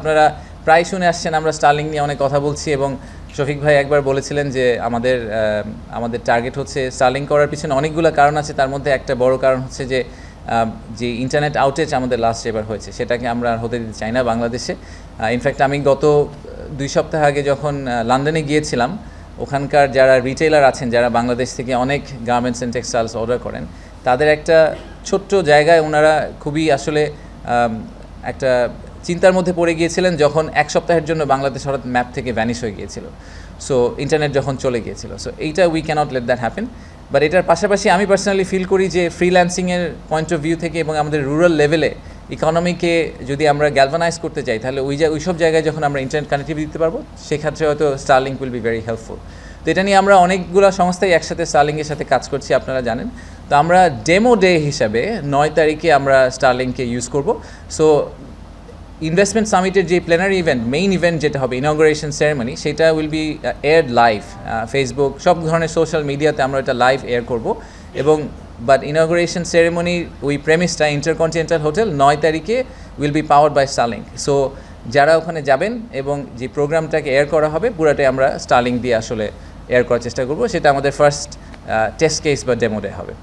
আপনারা প্রায় শুনে আসছেন আমরা স্টারলিংক নিয়ে অনেক কথা বলছি, এবং শফিক ভাই একবার বলেছিলেন যে আমাদের টার্গেট হচ্ছে স্টারলিংক করার পিছনে অনেকগুলো কারণ আছে, তার মধ্যে একটা বড় কারণ হচ্ছে যে ইন্টারনেট আউটেজ আমাদের লাস্ট এবার হয়েছে, সেটাকে আমরা আর হতে দিতে চাই না বাংলাদেশে। ইনফ্যাক্ট আমি গত 2 সপ্তাহ আগে যখন লন্ডনে গিয়েছিলাম, ওখানকার যারা রিটেইলার আছেন, যারা বাংলাদেশ থেকে অনেক গার্মেন্টস অ্যান্ড টেক্সটাইলস অর্ডার করেন, তাদের একটা ছোট্ট জায়গায় ওনারা খুবই আসলে একটা চিন্তার মধ্যে পড়ে গিয়েছিলেন যখন 1 সপ্তাহের জন্য বাংলাদেশ হঠাৎ ম্যাপ থেকে ভ্যানিশ হয়ে গিয়েছিল, সো ইন্টারনেট যখন চলে গিয়েছিল। সো এইটা we cannot let that happen. But এটার পাশাপাশি আমি পার্সোনালি ফিল করি যে ফ্রিল্যান্সিংয়ের পয়েন্ট অফ ভিউ থেকে এবং আমাদের রুরাল লেভেলে ইকোনমিকে যদি আমরা গ্যালভানাইজ করতে চাই, তাহলে ওই সব জায়গায় যখন আমরা ইন্টারনেট কানেক্টিভিটি দিতে পারবো, সেক্ষেত্রে হয়তো Starlink will be very helpful. তো এটা নিয়ে আমরা অনেকগুলো সংস্থাই একসাথে স্টারলিংকের সাথে কাজ করছি, আপনারা জানেন। তো আমরা ডেমো ডে হিসাবে 9 তারিখে আমরা স্টারলিংককে ইউজ করব। সো ইনভেস্টমেন্ট সামিটের যে প্ল্যানারি ইভেন্ট, মেইন ইভেন্ট যেটা হবে ইনগ্রেশন সেরেমনি, সেটা উইল বি এয়ারড লাইভ, ফেসবুক, সব ধরনের সোশ্যাল মিডিয়াতে আমরা এটা লাইভ এয়ার করব। এবং বাট ইনগ্রেশন সেরেমনির ওই প্রেমিসটা ইন্টারকন্টিনেন্টাল হোটেল 9 তারিখে will be powered by Starlink. So যারা ওখানে যাবেন এবং যে প্রোগ্রামটাকে এয়ার করা হবে, পুরাটাই আমরা স্টারলিংক দিয়ে আসলে এয়ার করার চেষ্টা করব। সেটা আমাদের ফার্স্ট টেস্ট কেস বা ডেমো ডে হবে।